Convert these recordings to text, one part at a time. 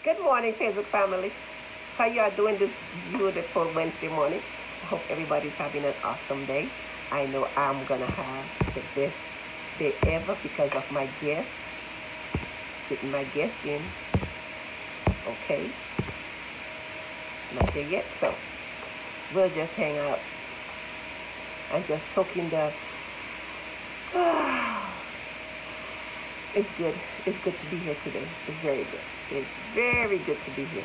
Good morning, Facebook family. How you are doing this beautiful Wednesday morning? I hope everybody's having an awesome day. I know I'm gonna have the best day ever because of my guest. Getting my guest in. Okay. Not there yet, so we'll just hang out and just soak in the. It's good. It's good to be here today. It's very good. It's very good to be here.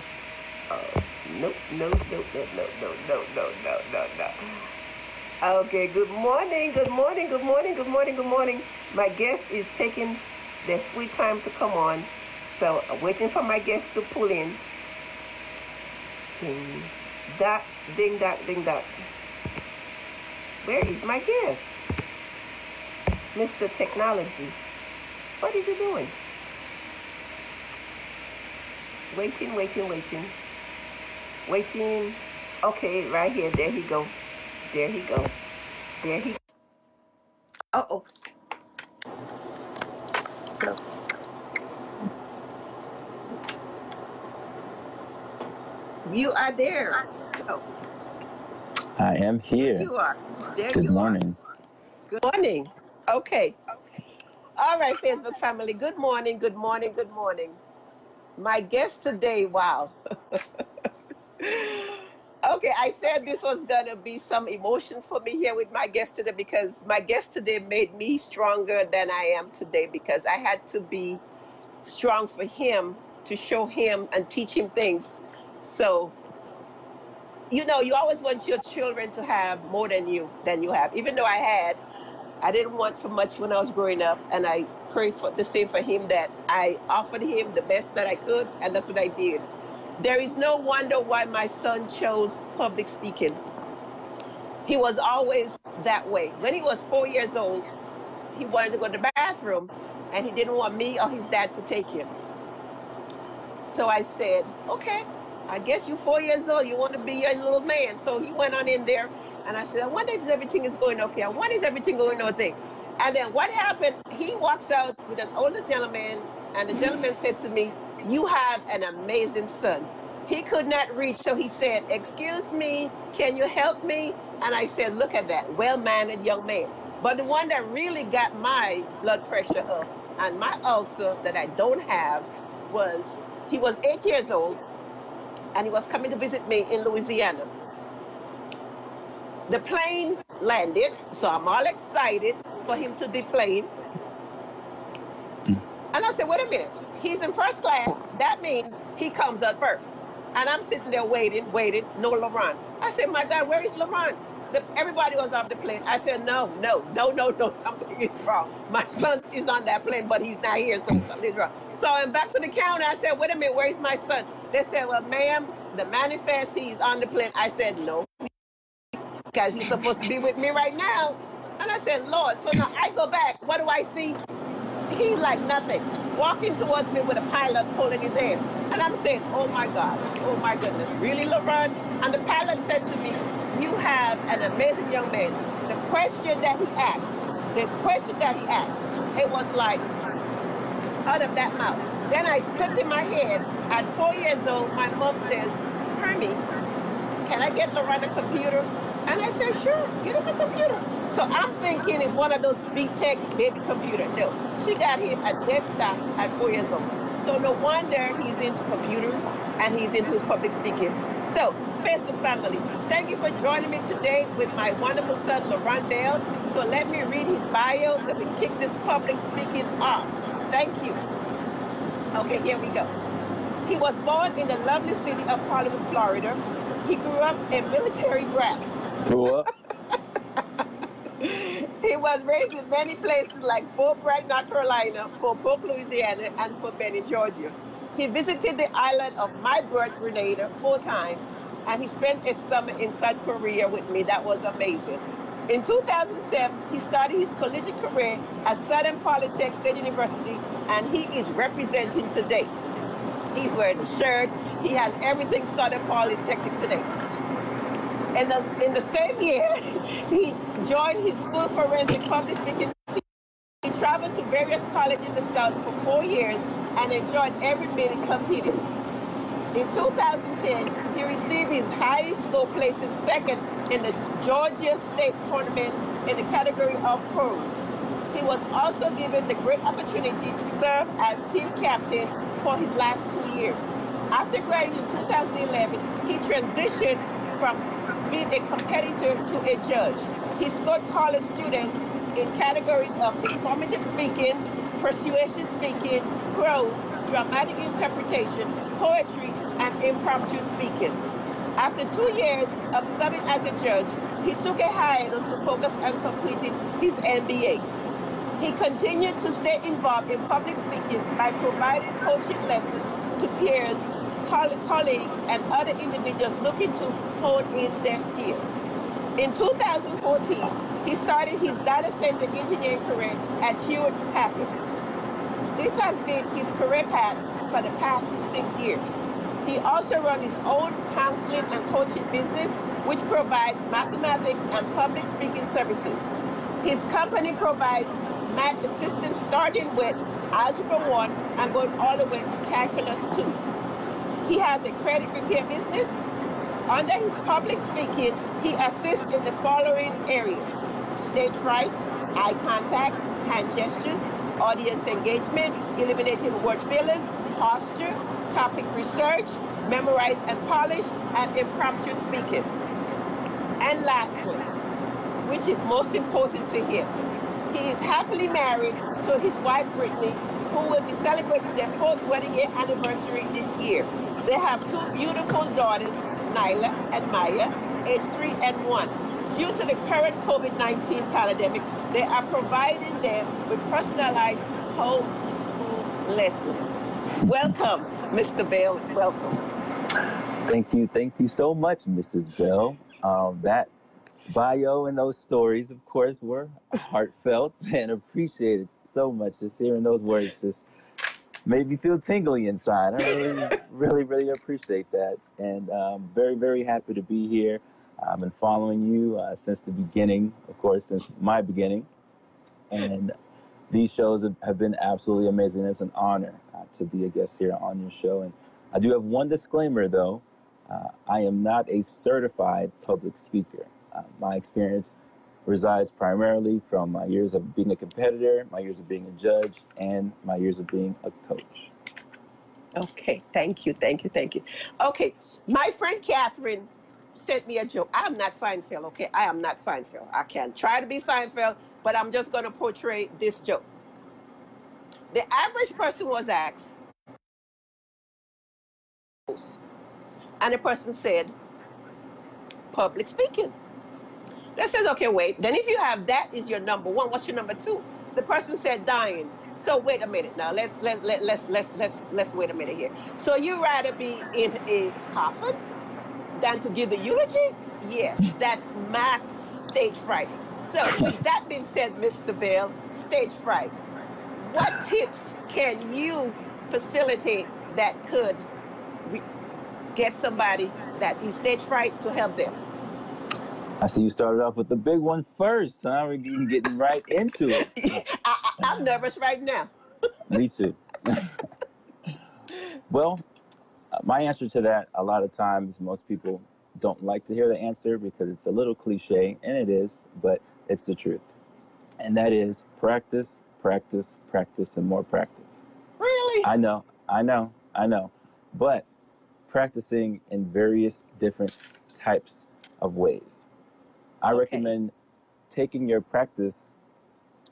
Oh, nope, no, no, no, no, no, no, no, no, no, no. Okay, good morning, good morning, good morning, good morning, good morning. My guest is taking their sweet time to come on. So I'm waiting for my guest to pull in. Ding, dot, ding, dot, ding, dot. Where is my guest? Mr. Technology. What is he doing? Waiting, waiting, waiting. Waiting. Okay, right here. There he go. There he go. There he. Uh-oh. So. You are there. So. I am here. You are. There Good you morning. are. Good morning. Okay. All right, Facebook family. Good morning, good morning, good morning. My guest today, wow. Okay, I said this was gonna be some emotion for me here with my guest today because my guest today made me stronger than I am today because I had to be strong for him to show him and teach him things. So, you always want your children to have more than you have. Even though I didn't want for much when I was growing up, and I pray for the same for him that I offered him the best that I could, and that's what I did. There is no wonder why my son chose public speaking. He was always that way. When he was 4 years old, he wanted to go to the bathroom, and he didn't want me or his dad to take him. So I said, okay, I guess you're 4 years old. You want to be a little man. So he went on in there, and I said, I wonder if everything is going okay. I wonder if everything going okay. And then what happened? He walks out with an older gentleman, and the gentleman said to me, you have an amazing son. He could not reach, so he said, excuse me, can you help me? And I said, look at that, well-mannered young man. But the one that really got my blood pressure up and my ulcer that I don't have was, he was 8 years old, and he was coming to visit me in Louisiana. The plane landed, so I'm all excited for him to deplane. And I said, wait a minute, he's in first class. That means he comes up first. And I'm sitting there waiting, no LaRon. I said, my God, where is LaRon? Everybody was off the plane. I said, no, something is wrong. My son is on that plane, but he's not here, so something is wrong. So I'm back to the counter. I said, wait a minute, where's my son? They said, well, ma'am, the manifest, he's on the plane. I said, no, because he's supposed to be with me right now. And I said, Lord, so now I go back. What do I see? He like nothing, walking towards me with a pilot holding his hand. And I'm saying, oh my gosh, oh my goodness, really, LaRon? And the pilot said to me, you have an amazing young man. The question that he asked, it was like out of that mouth. Then I clicked in my head, at 4 years old, my mom says, Hermie, can I get LaRon a computer? And I said, sure, get him a computer. So I'm thinking it's one of those B-Tech baby computer. No, she got him a desktop at 4 years old. So no wonder he's into computers and he's into his public speaking. So, Facebook family, thank you for joining me today with my wonderful son, LaRon Bell. So let me read his bio so we can kick this public speaking off. Thank you. Okay, here we go. He was born in the lovely city of Hollywood, Florida. He grew up a military brat. Grew up. He was raised in many places like Fort Bragg, North Carolina, Fort Polk, Louisiana, and Fort Benning, Georgia. He visited the island of my birth, Grenada, 4 times, and he spent a summer in South Korea with me. That was amazing. In 2007, he started his collegiate career at Southern Polytech State University, and he is representing today. He's wearing a shirt. He has everything Southern Polytechnic today. In the same year, he joined his school forensic public speaking team. He traveled to various colleges in the South for 4 years and enjoyed every minute competing. In 2010, he received his highest score, placing second in the Georgia State Tournament in the category of prose. He was also given the great opportunity to serve as team captain for his last 2 years. After graduating in 2011, he transitioned from being a competitor to a judge. He scored college students in categories of informative speaking, persuasive speaking, prose, dramatic interpretation, poetry, and impromptu speaking. After 2 years of serving as a judge, he took a hiatus to focus on completing his MBA. He continued to stay involved in public speaking by providing coaching lessons to peers, colleagues, and other individuals looking to hone in their skills. In 2014, he started his data center engineering career at Hewlett Packard. This has been his career path for the past 6 years. He also runs his own counseling and coaching business, which provides mathematics and public speaking services. His company provides math assistance starting with Algebra 1 and going all the way to Calculus 2. He has a credit repair business. Under his public speaking, he assists in the following areas: stage fright, eye contact, hand gestures, audience engagement, eliminating word fillers, posture, topic research, memorize and polish, and impromptu speaking. And lastly, which is most important to him, he is happily married to his wife, Brittany, who will be celebrating their 4th wedding year anniversary this year. They have 2 beautiful daughters, Nyla and Maya, aged 3 and 1. Due to the current COVID-19 pandemic, they are providing them with personalized homeschool lessons. Welcome, Mr. Bell. Welcome. Thank you so much, Mrs. Bell. That bio and those stories, of course, were heartfelt and appreciated so much. Just hearing those words just made me feel tingly inside. I really appreciate that. And very, very happy to be here. I've been following you since the beginning, of course, since my beginning. And these shows have been absolutely amazing. It's an honor to be a guest here on your show. And I do have one disclaimer, though. I am not a certified public speaker. My experience resides primarily from my years of being a competitor, my years of being a judge, and my years of being a coach. Okay, thank you. Okay, my friend Catherine sent me a joke. I'm not Seinfeld, okay? I am not Seinfeld. I can try to be Seinfeld, but I'm just going to portray this joke. The average person was asked, and the person said, public speaking. They said, okay, wait. Then if you have that is your number 1, what's your number 2? The person said dying. So wait a minute now. Let's wait a minute here. So you rather be in a coffin than to give the eulogy? Yeah, that's max stage fright. So with that being said, Mr. Bell, stage fright, what tips can you facilitate that could get somebody that is stage fright to help them? I see you started off with the big one first. Huh? We're getting right into it. I'm nervous right now. Me too. Well, my answer to that, a lot of times, most people don't like to hear the answer because it's a little cliche, and it is, but it's the truth. And that is practice, practice, practice, and more practice. Really? I know. But practicing in various different types of ways. I recommend taking your practice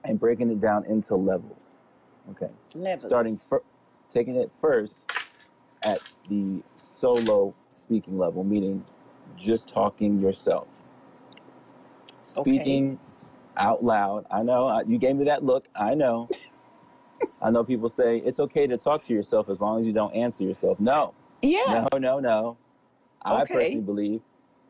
and breaking it down into levels. Okay. Levels. Taking it first at the solo speaking level, meaning just talking yourself. Speaking out loud. I know, you gave me that look. I know. I know people say it's okay to talk to yourself as long as you don't answer yourself. No. Yeah. No. I personally believe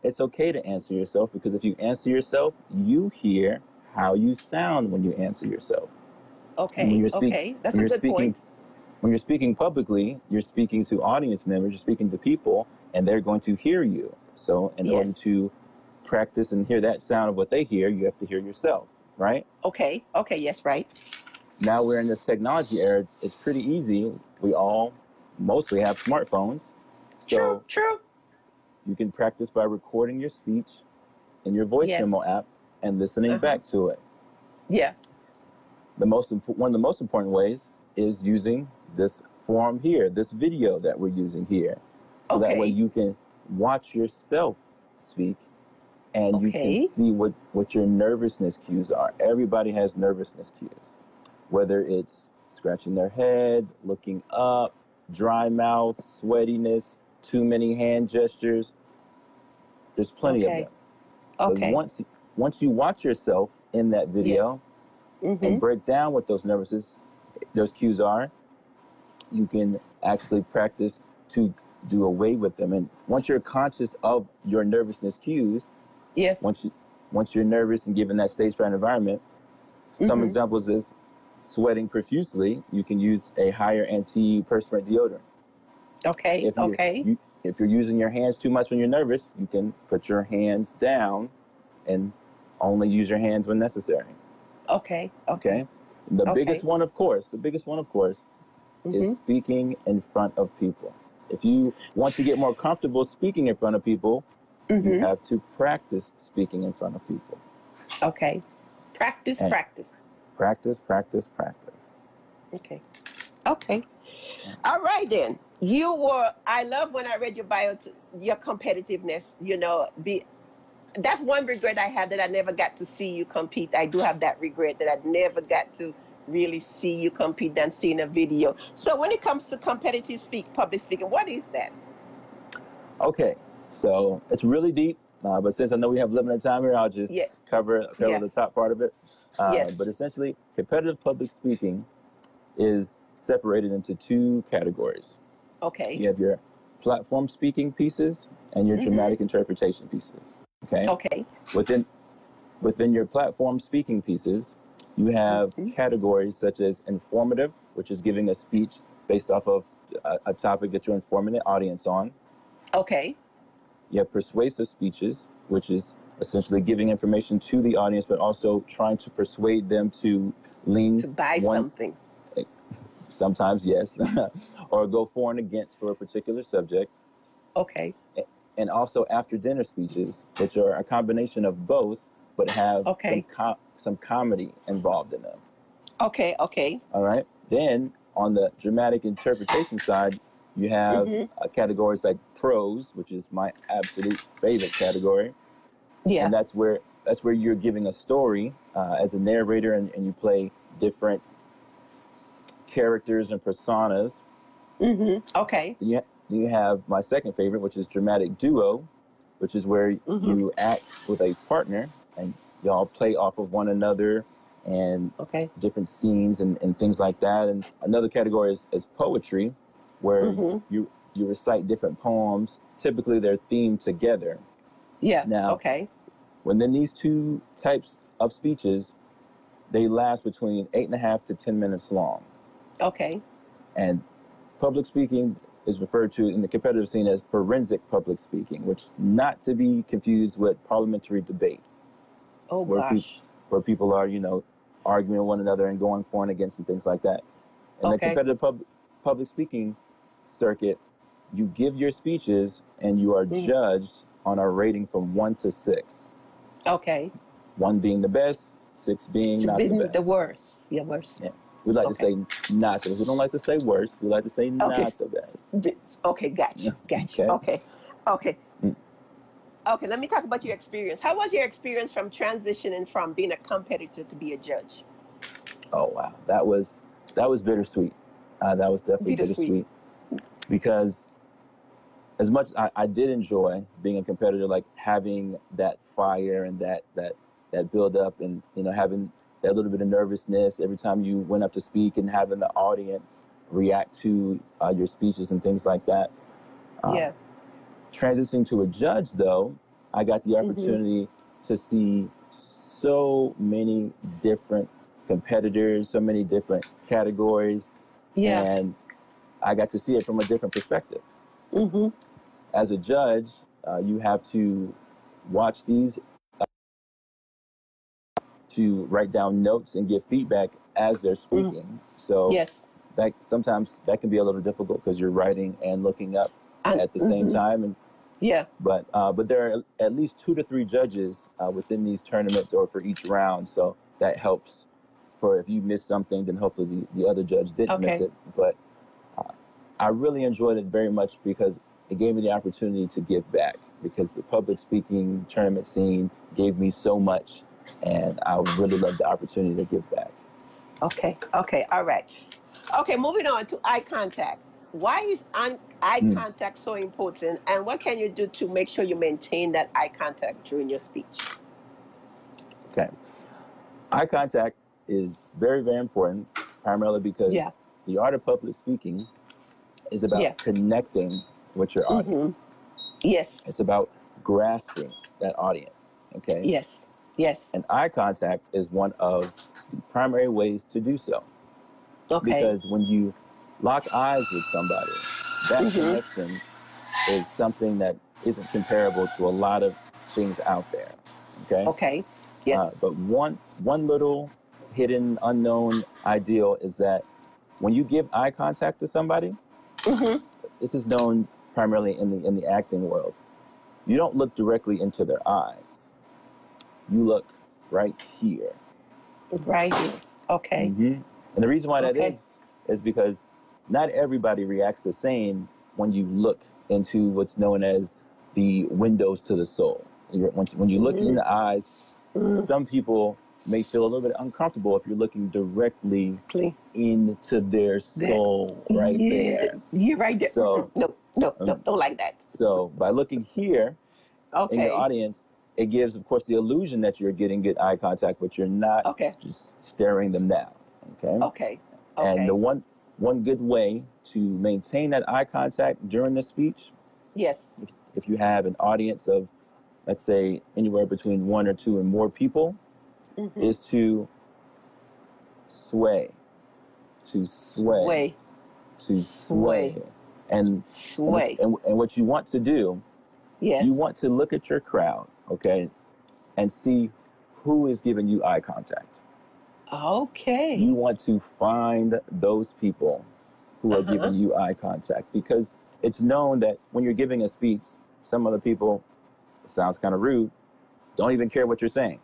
it's okay to answer yourself, because if you answer yourself, you hear how you sound when you answer yourself. Okay. That's a good point. When you're speaking publicly, you're speaking to audience members, you're speaking to people, and they're going to hear you. So in order to practice and hear that sound of what they hear, you have to hear yourself, right? Okay, yes, right. Now we're in this technology era. It's pretty easy. We all mostly have smartphones. True, So true. you can practice by recording your speech in your voice Yes. memo app and listening back to it. Yeah. One of the most important ways is using this form here, this video that we're using here. So that way Okay. you can watch yourself speak and you can Okay. see what your nervousness cues are. Everybody has nervousness cues, whether it's scratching their head, looking up, dry mouth, sweatiness, too many hand gestures. There's plenty of Okay. them. But Okay. once you watch yourself in that Yes. video and Mm-hmm. break down what those cues are, you can actually practice to do away with them. And once you're conscious of your nervousness cues, Yes. once you're nervous and given that stage fright environment, some examples is sweating profusely. You can use a higher antiperspirant deodorant. Okay. Okay. If you're using your hands too much when you're nervous, you can put your hands down and only use your hands when necessary. Okay. Okay. The Okay. biggest one, of course, is speaking in front of people. If you want to get more comfortable speaking in front of people, you have to practice speaking in front of people. Okay. Practice, And practice. practice, practice, practice. Okay. Okay. All right then. I love when I read your bio, your competitiveness, that's one regret I have, that I never got to see you compete. I do have that regret that I never got to really see you compete than seeing a video. So when it comes to public speaking, what is that? Okay, so it's really deep, but since I know we have limited time here, I'll just cover the top part of it. Yes. But essentially, competitive public speaking is separated into two categories. Okay. You have your platform speaking pieces and your dramatic interpretation pieces. Okay. Okay. Within your platform speaking pieces, you have categories such as informative, which is giving a speech based off of a topic that you're informing the audience on. Okay. You have persuasive speeches, which is essentially giving information to the audience, but also trying to persuade them to lean to buy something. Sometimes, yes, or go for and against for a particular subject. Okay. And also after dinner speeches, which are a combination of both, but have some comedy involved in them. Okay. Okay. All right. Then on the dramatic interpretation side, you have categories like prose, which is my absolute favorite category. Yeah. And that's where you're giving a story as a narrator, and you play different characters and personas. Okay. You have my second favorite, which is dramatic duo, which is where you act with a partner and y'all play off of one another and different scenes and things like that. And another category is poetry, where you recite different poems. Typically, they're themed together. Yeah. Now, within these two types of speeches, they last between 8.5 to 10 minutes long. Okay. And public speaking is referred to in the competitive scene as forensic public speaking, which not to be confused with parliamentary debate. Oh, where people are, arguing with one another and going for and against and things like that. In the competitive public speaking circuit, you give your speeches and you are judged on a rating from 1 to 6. Okay. 1 being the best, 6 being not the best. The worst. Yeah, worst. Yeah. We like to say not the best. We don't like to say worst. We like to say not the best. Okay, gotcha. Okay. Okay, let me talk about your experience. How was your experience from transitioning from being a competitor to be a judge? Oh, wow. That was bittersweet. That was definitely bittersweet. Because as much as I did enjoy being a competitor, like having that fire and that build up and, having that little bit of nervousness every time you went up to speak and having the audience react to your speeches and things like that. Transitioning to a judge, though, I got the opportunity to see so many different competitors, so many different categories, and I got to see it from a different perspective. As a judge, you have to watch these, to write down notes and give feedback as they're speaking. So sometimes that can be a little difficult because you're writing and looking up And, at the same time. And yeah. but there are at least 2 to 3 judges within these tournaments or for each round, so that helps. For if you miss something, then hopefully the other judge didn't miss Okay. it. But I really enjoyed it very much because it gave me the opportunity to give back, because the public speaking tournament scene gave me so much, and I really loved the opportunity to give back. Okay. Okay. All right. Okay. Moving on to eye contact. Why is eye Mm, contact so important, and what can you do to make sure you maintain that eye contact during your speech? okay. Eye contact is very, very important, primarily because Yeah. the art of public speaking is about Yeah. connecting with your Mm-hmm. audience. Yes. It's about grasping that audience, okay? Yes. Yes. And eye contact is one of the primary ways to do so. Okay. Because when you lock eyes with somebody, that Mm-hmm. connection is something that isn't comparable to a lot of things out there, okay? Okay. Yes. But one little hidden, unknown ideal is that when you give eye contact to somebody, Mm-hmm. this is known primarily in the acting world. You don't look directly into their eyes. You look right here. Right here. Okay. And the reason why that Okay. is because not everybody reacts the same when you look into what's known as the windows to the soul. When you look in Mm-hmm. the eyes, Mm-hmm. some people may feel a little bit uncomfortable if you're looking directly Clean. into their That. soul right Yeah. there. You're right there. So, No. No. No. um, Don't like that. so by looking here in your Okay. audience, it gives, of course, the illusion that you're getting good eye contact, but you're not Okay. just staring them down. Okay. Okay. And the Okay. one good way to maintain that eye contact during the speech, Yes. if you have an audience of, let's say, anywhere between 1 or 2 and more people, Mm-hmm. is to sway, to sway, Sway. to sway. Sway. And Sway. and what you want to do, Yes. you want to look at your crowd, okay, and see who is giving you eye contact. Okay. You want to find those people who are Uh-huh. giving you eye contact, because it's known that when you're giving a speech, some other people, it sounds kind of rude, don't even care what you're saying.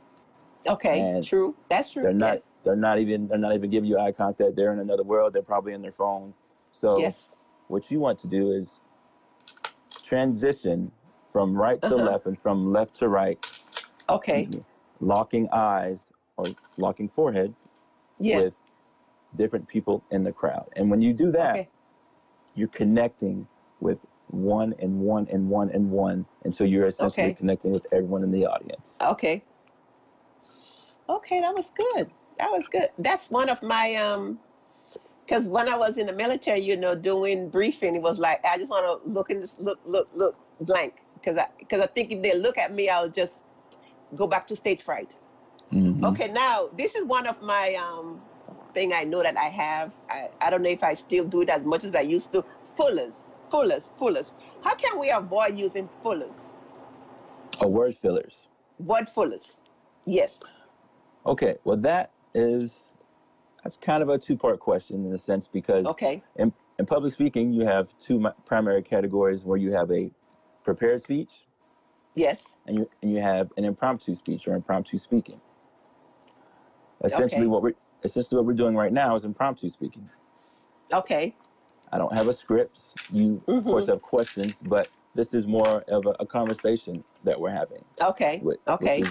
Okay. And True. That's true. Yes. they're not even giving you eye contact. They're in another world. They're probably in their phone. So Yes. what you want to do is transition from right to Uh-huh. left and from left to right, Okay. locking eyes or locking foreheads Yeah. with different people in the crowd. And when you do that, Okay. you're connecting with one and one and one and one. And so you're essentially Okay. connecting with everyone in the audience. Okay. Okay. That was good. That was good. That's one of my because when I was in the military, doing briefing, it was like I just want to look in this look blank because I think if they look at me, I'll just go back to stage fright. Mm-hmm. Okay, now this is one of my thing I know that I have. I don't know if I still do it as much as I used to. Fullers. How can we avoid using fullers? Oh, word fillers. Word fullers. Yes. Okay, well that's kind of a 2-part question in a sense, because Okay. in public speaking, you have 2 primary categories where you have a prepared speech Yes. and you have an impromptu speech or impromptu speaking. Essentially, Okay. what we're doing right now is impromptu speaking. Okay. I don't have a script. You, of course, Mm-hmm. have questions, but this is more of a conversation that we're having, Okay. Okay.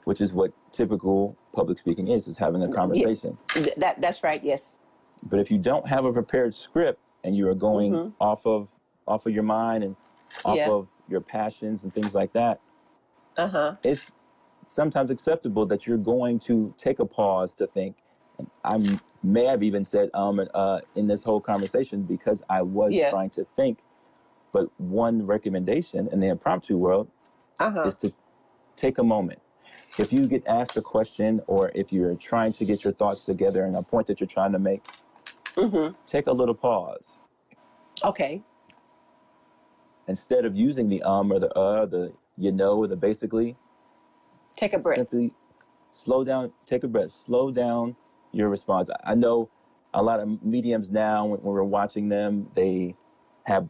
which is what typical public speaking is having a Yeah. conversation. That's right. Yes. But if you don't have a prepared script and you are going Mm-hmm. off of your mind and off Yeah. of your passions and things like that, Uh-huh. it's sometimes acceptable that you're going to take a pause to think. And I may have even said in this whole conversation because I was Yeah. trying to think. But one recommendation in the impromptu world Uh-huh. is to take a moment. If you get asked a question or if you're trying to get your thoughts together in a point that you're trying to make, Mm-hmm. take a little pause. Okay. Instead of using the or the the basically, Take a breath. simply slow down, take a breath, slow down your response. I know a lot of mediums now, when we're watching them, they have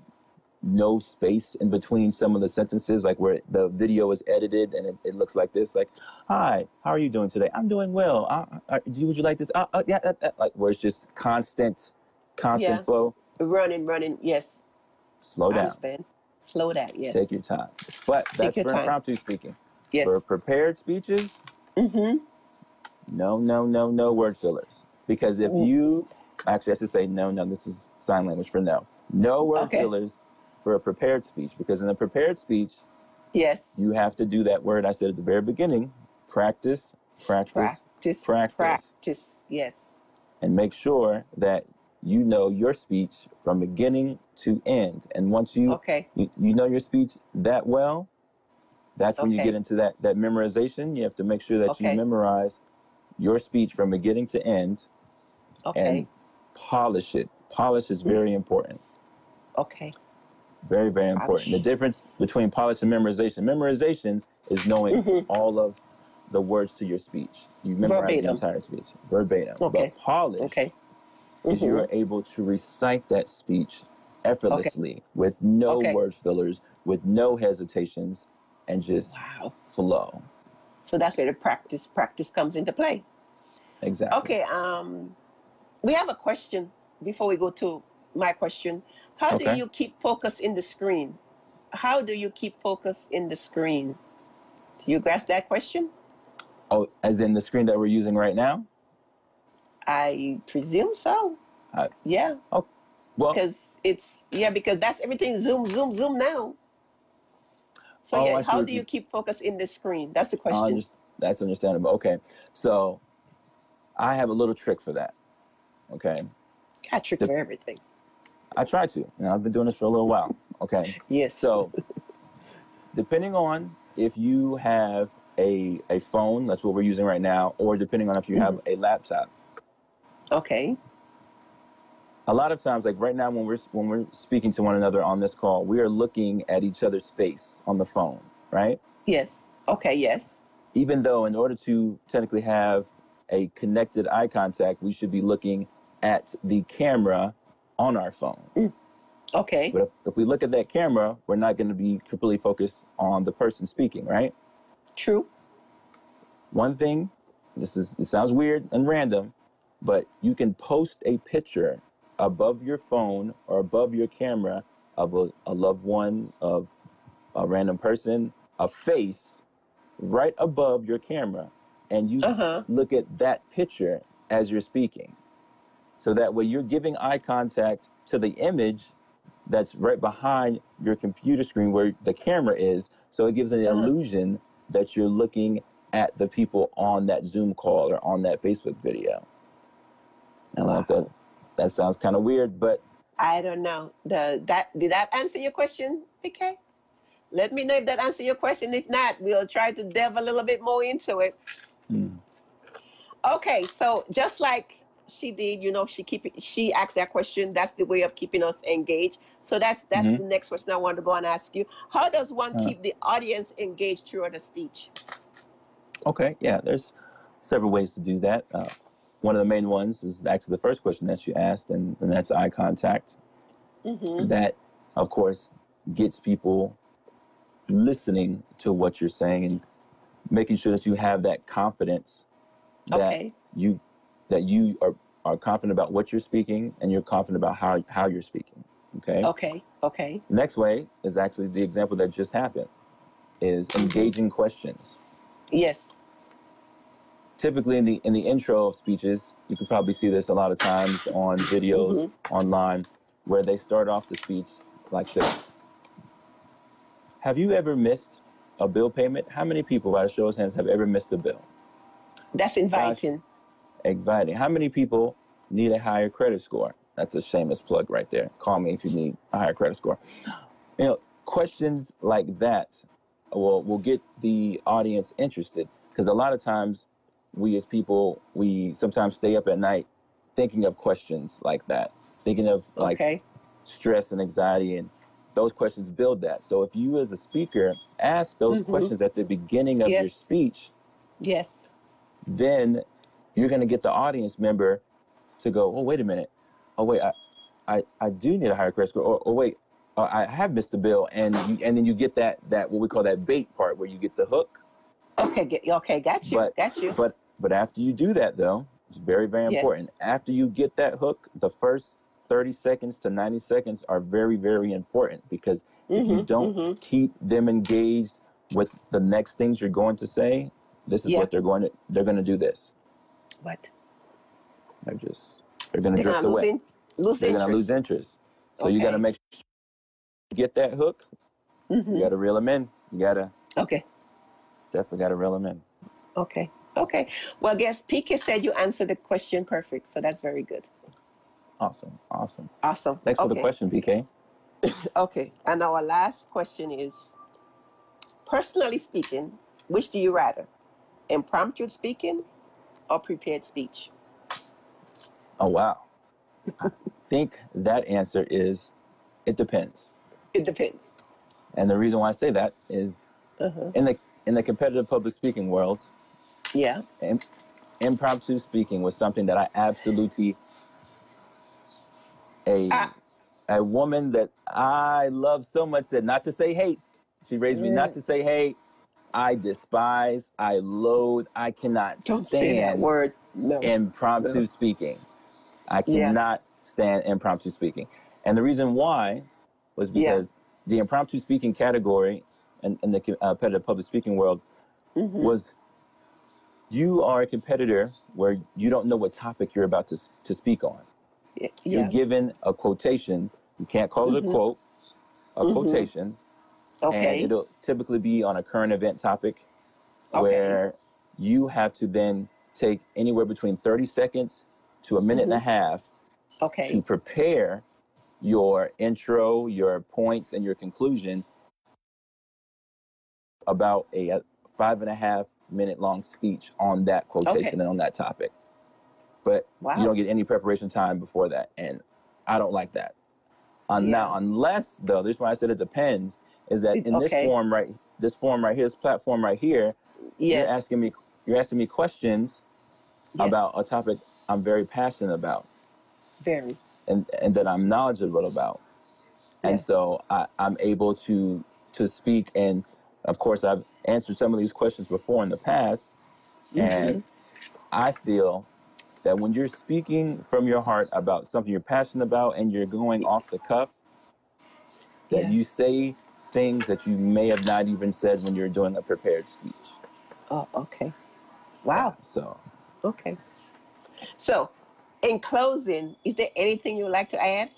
no space in between some of the sentences, like where the video is edited and it looks like this, like, hi, how are you doing today? I'm doing well. Would you like this? Yeah, like where it's just constant Yeah. flow. Running. Yes. Slow I down. understand. Slow down. Yes. Take your time. But Take that's your for time. impromptu speaking. Yes. For prepared speeches, Mm-hmm. no word fillers. Because if you, actually I should say no, this is sign language for no. No word Okay. fillers for a prepared speech. Because in a prepared speech, Yes. you have to do that word I said at the very beginning. Practice. Yes. And make sure that you know your speech from beginning to end. And once you know your speech that well, that's when you get into that memorization. You have to make sure that you memorize your speech from beginning to end and polish it. Polish is very important. Okay. Very, very important. The difference between polish and memorization is knowing all of the words to your speech. You memorize the entire speech, verbatim. But polish is you're able to recite that speech effortlessly with no word fillers, with no hesitations, and just flow. So that's where the practice comes into play. Exactly. Okay. We have a question before we go to my question. How do you keep focus in the screen? How do you keep focus in the screen? Do you grasp that question? Oh, as in the screen that we're using right now? I presume so. Yeah. Oh, well. Because that's everything zoom now. So how do you keep focus in the screen? That's the question. That's understandable. Okay. So I have a little trick for that. Okay. Got a trick for everything. I try to. I've been doing this for a little while. Okay. Yes. So depending on if you have a phone, that's what we're using right now, or depending on if you have a laptop. Okay. A lot of times, like right now when we're speaking to one another on this call, we are looking at each other's face on the phone, right? Yes. Okay, yes. Even though in order to technically have a connected eye contact, we should be looking at the camera on our phone. Okay. But if we look at that camera, we're not going to be completely focused on the person speaking, right? True. One thing, it sounds weird and random, but you can post a picture above your phone or above your camera of a loved one, of a random person, a face right above your camera, and you look at that picture as you're speaking. So that way you're giving eye contact to the image that's right behind your computer screen where the camera is. So it gives an illusion that you're looking at the people on that Zoom call or on that Facebook video. I don't know if that sounds kind of weird, but I don't know. Did that answer your question, PK? Let me know if that answered your question. If not, we'll try to delve a little bit more into it. Okay, so just like she did, she asked that question. That's the way of keeping us engaged. So that's the next question I wanted to go and ask you. How does one keep the audience engaged throughout a speech? Okay, yeah, there's several ways to do that. One of the main ones is actually the first question that you asked, and that's eye contact. That, of course, gets people listening to what you're saying and making sure that you have that confidence that you are confident about what you're speaking and you're confident about how you're speaking. Okay. The next way is actually the example that just happened, is engaging questions. Yes. Typically in the intro of speeches, you can probably see this a lot of times on videos online, where they start off the speech like this. Have you ever missed a bill payment? How many people, by a show of hands, have ever missed a bill? That's inviting. Gosh, inviting. How many people need a higher credit score? That's a shameless plug right there. Call me if you need a higher credit score. Questions like that will get the audience interested, because a lot of times we as people, we sometimes stay up at night thinking of questions like that, thinking of stress and anxiety, and those questions build that. So if you as a speaker ask those questions at the beginning of your speech, then you're going to get the audience member to go, oh, wait a minute. Oh, wait, I do need a higher credit score. Or wait, I have missed the bill, and then you get that what we call that bait part where you get the hook. Okay, got you. But after you do that, though, it's very, very Yes. important. After you get that hook, the first 30 seconds to 90 seconds are very, very important, because if you don't keep them engaged with the next things you're going to say, this is what they're going to do this. What? They're going to drift away. They're going to lose interest. So you got to make sure you get that hook. You got to reel them in. You got to. Okay. Definitely got to reel them in. Okay. Well, I guess PK said you answered the question perfect, so that's very good. Awesome. Thanks for the question, PK. Okay. And our last question is, personally speaking, which do you rather? Impromptu speaking or prepared speech? Oh, wow. I think that answer is, it depends. It depends. And the reason why I say that is in the competitive public speaking world, impromptu speaking was something that I absolutely, a woman that I love so much said not to say hate. She raised me not to say hate. I despise, I loathe, I cannot Don't stand say that word. No. impromptu speaking. I cannot stand impromptu speaking. And the reason why was because the impromptu speaking category in the competitive public speaking world was, you are a competitor where you don't know what topic you're about to speak on. You're given a quotation. You can't call it a quote, a quotation. And it'll typically be on a current event topic where you have to then take anywhere between 30 seconds to a minute and a half to prepare your intro, your points, and your conclusion about a 5.5 minute long speech on that quotation and on that topic. But you don't get any preparation time before that. And I don't like that. Now, unless, though, this is why I said it depends, is that in this form right here, this platform right here, you're asking me questions about a topic I'm very passionate about. Very. And that I'm knowledgeable about. And so I'm able to speak. And of course, I've answered some of these questions before in the past. And I feel that when you're speaking from your heart about something you're passionate about and you're going off the cuff, that you say things that you may have not even said when you're doing a prepared speech. Oh, okay. Wow. Yeah, So, in closing, is there anything you would like to add?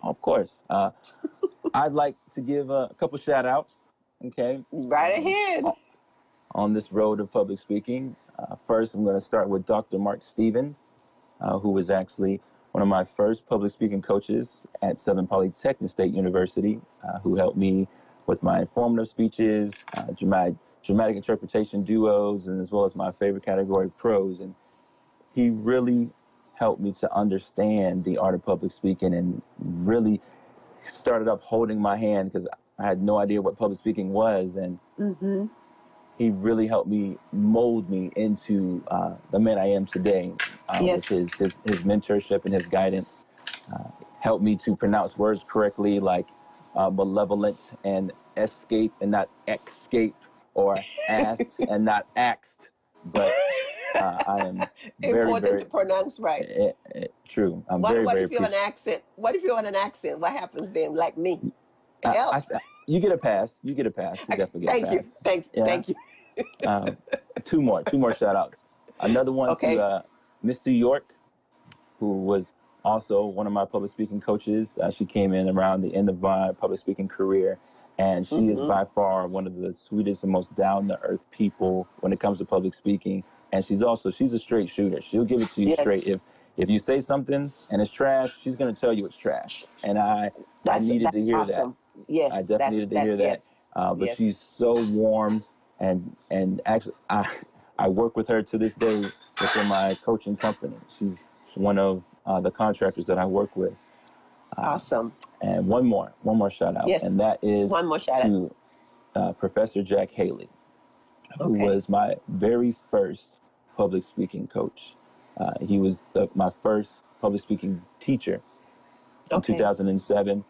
Of course. I'd like to give a couple shout outs. Okay. Right ahead. On this road of public speaking. First, I'm going to start with Dr. Mark Stevens, who was actually one of my first public speaking coaches at Southern Polytechnic State University, who helped me with my informative speeches, dramatic interpretation duos, and as well as my favorite category, prose. And he really helped me to understand the art of public speaking, and really started off holding my hand because I had no idea what public speaking was. And he really helped me mold me into the man I am today with his mentorship and his guidance. Helped me to pronounce words correctly, like malevolent and escape and not escape, or asked and not axed. But I am very, important very to pronounce right. True. I'm what very if you have an accent? What if you have an accent? What happens then? Like me? You get a pass. You definitely get a pass. Thank you. Two more shout outs. Another one to Mr. York, who was also one of my public speaking coaches. She came in around the end of my public speaking career, and she is by far one of the sweetest and most down-to-earth people when it comes to public speaking. And she's a straight shooter. She'll give it to you straight. If you say something and it's trash, she's going to tell you it's trash. And I needed to hear that. Yes, I definitely needed to hear that. But she's so warm, and actually, I work with her to this day within my coaching company. She's one of the contractors that I work with. Awesome. And one more shout out, and that is to Professor Jack Haley, who was my very first public speaking coach. He was my first public speaking teacher in 2007.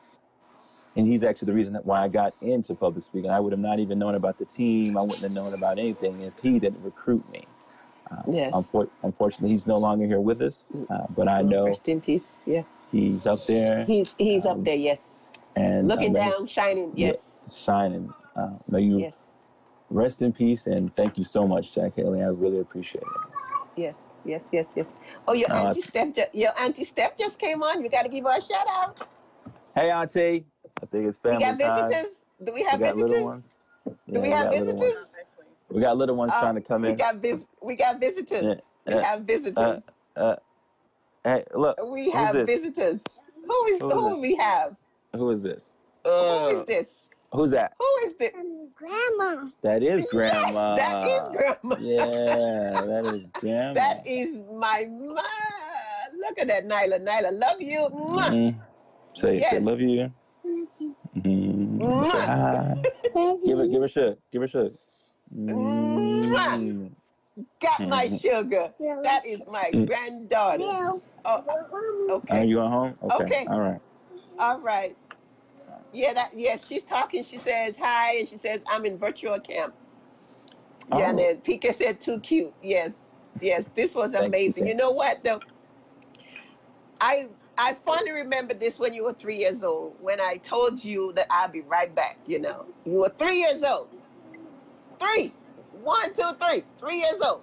And he's actually the reason why I got into public speaking. I would have not even known about the team. I wouldn't have known about anything if he didn't recruit me. Yes. Unfortunately, he's no longer here with us, but I know rest in peace. Yeah. he's up there. He's up there, yes. And looking down, shining, yes. Yeah, shining. May you yes. rest in peace, and thank you so much, Jack Haley. I really appreciate it. Yes, yes, yes, yes. Oh, your Auntie Steph just came on. You got to give her a shout out. Hey, Auntie. I think it's family time. We got visitors. Do we have visitors? Little ones. Yeah, Do we have visitors? We got little ones trying to come in. We got visitors. Yeah. We have visitors. Hey, look. We have visitors. Who we have? Who is this? Who is this? Who's that? Who is this? Grandma. That is Grandma. Yes, that is Grandma. Yeah, that is Grandma. That is my mom. Look at that, Nyla. Nyla, love you. Mm-hmm. Say love you. Mm-hmm. Say hi. give her a shug. Mm-hmm. Got my sugar. That is my granddaughter. Oh, okay. Are you going home? Okay. All right. Yeah, she's talking. She says hi, and she says, I'm in virtual camp. Yeah, and then PK said, too cute. Yes, this was amazing. You know what, though? I fondly remember this when you were 3 years old, when I told you that I'll be right back, you know. You were 3 years old. 3. 1, 2, 3. 3 years old.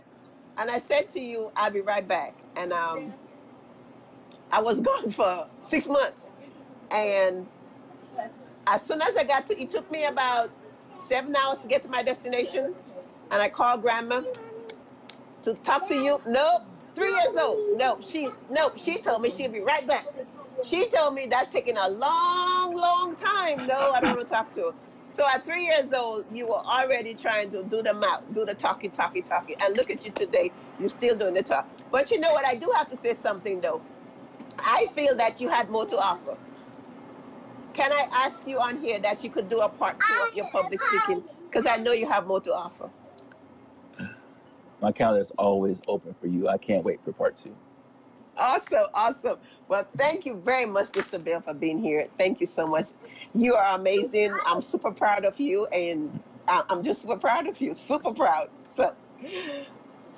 And I said to you, I'll be right back. And I was gone for 6 months. And as soon as I got to, it took me about 7 hours to get to my destination. And I called Grandma to talk to you. Nope, 3 years old. No, she told me she'd be right back. She told me that's taking a long, long time. No, I don't want to talk to her. So at 3 years old, you were already trying to do the mouth, do the talkie. And look at you today, you're still doing the talk. But you know what, I do have to say something though. I feel that you had more to offer. Can I ask you on here that you could do a part 2 of your public speaking? Because I know you have more to offer. My calendar is always open for you. I can't wait for part 2. Awesome. Well, thank you very much, Mr. Bell, for being here. Thank you so much. You are amazing. I'm super proud of you, and I'm just super proud of you. Super proud. So,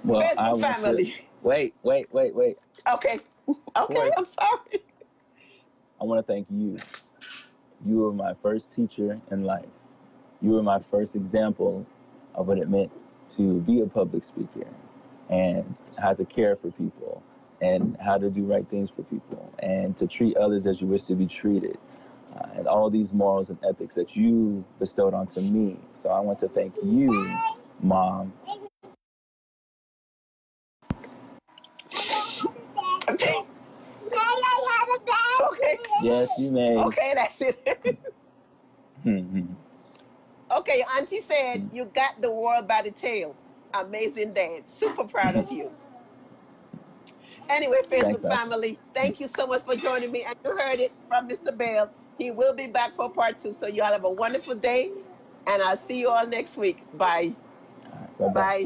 well, Facebook family. Wait. Okay, I'm sorry. I want to thank you. You were my first teacher in life. You were my first example of what it meant to be a public speaker and how to care for people and how to do right things for people and to treat others as you wish to be treated, and all these morals and ethics that you bestowed onto me. So I want to thank you, Mom. Okay. Yes, you may. Okay, that's it. Okay, your auntie said you got the world by the tail. Amazing dad. Super proud of you. Anyway, Facebook family, thank you so much for joining me. And you heard it from Mr. Bell. He will be back for part 2. So you all have a wonderful day. And I'll see you all next week. Bye. Bye-bye. Bye.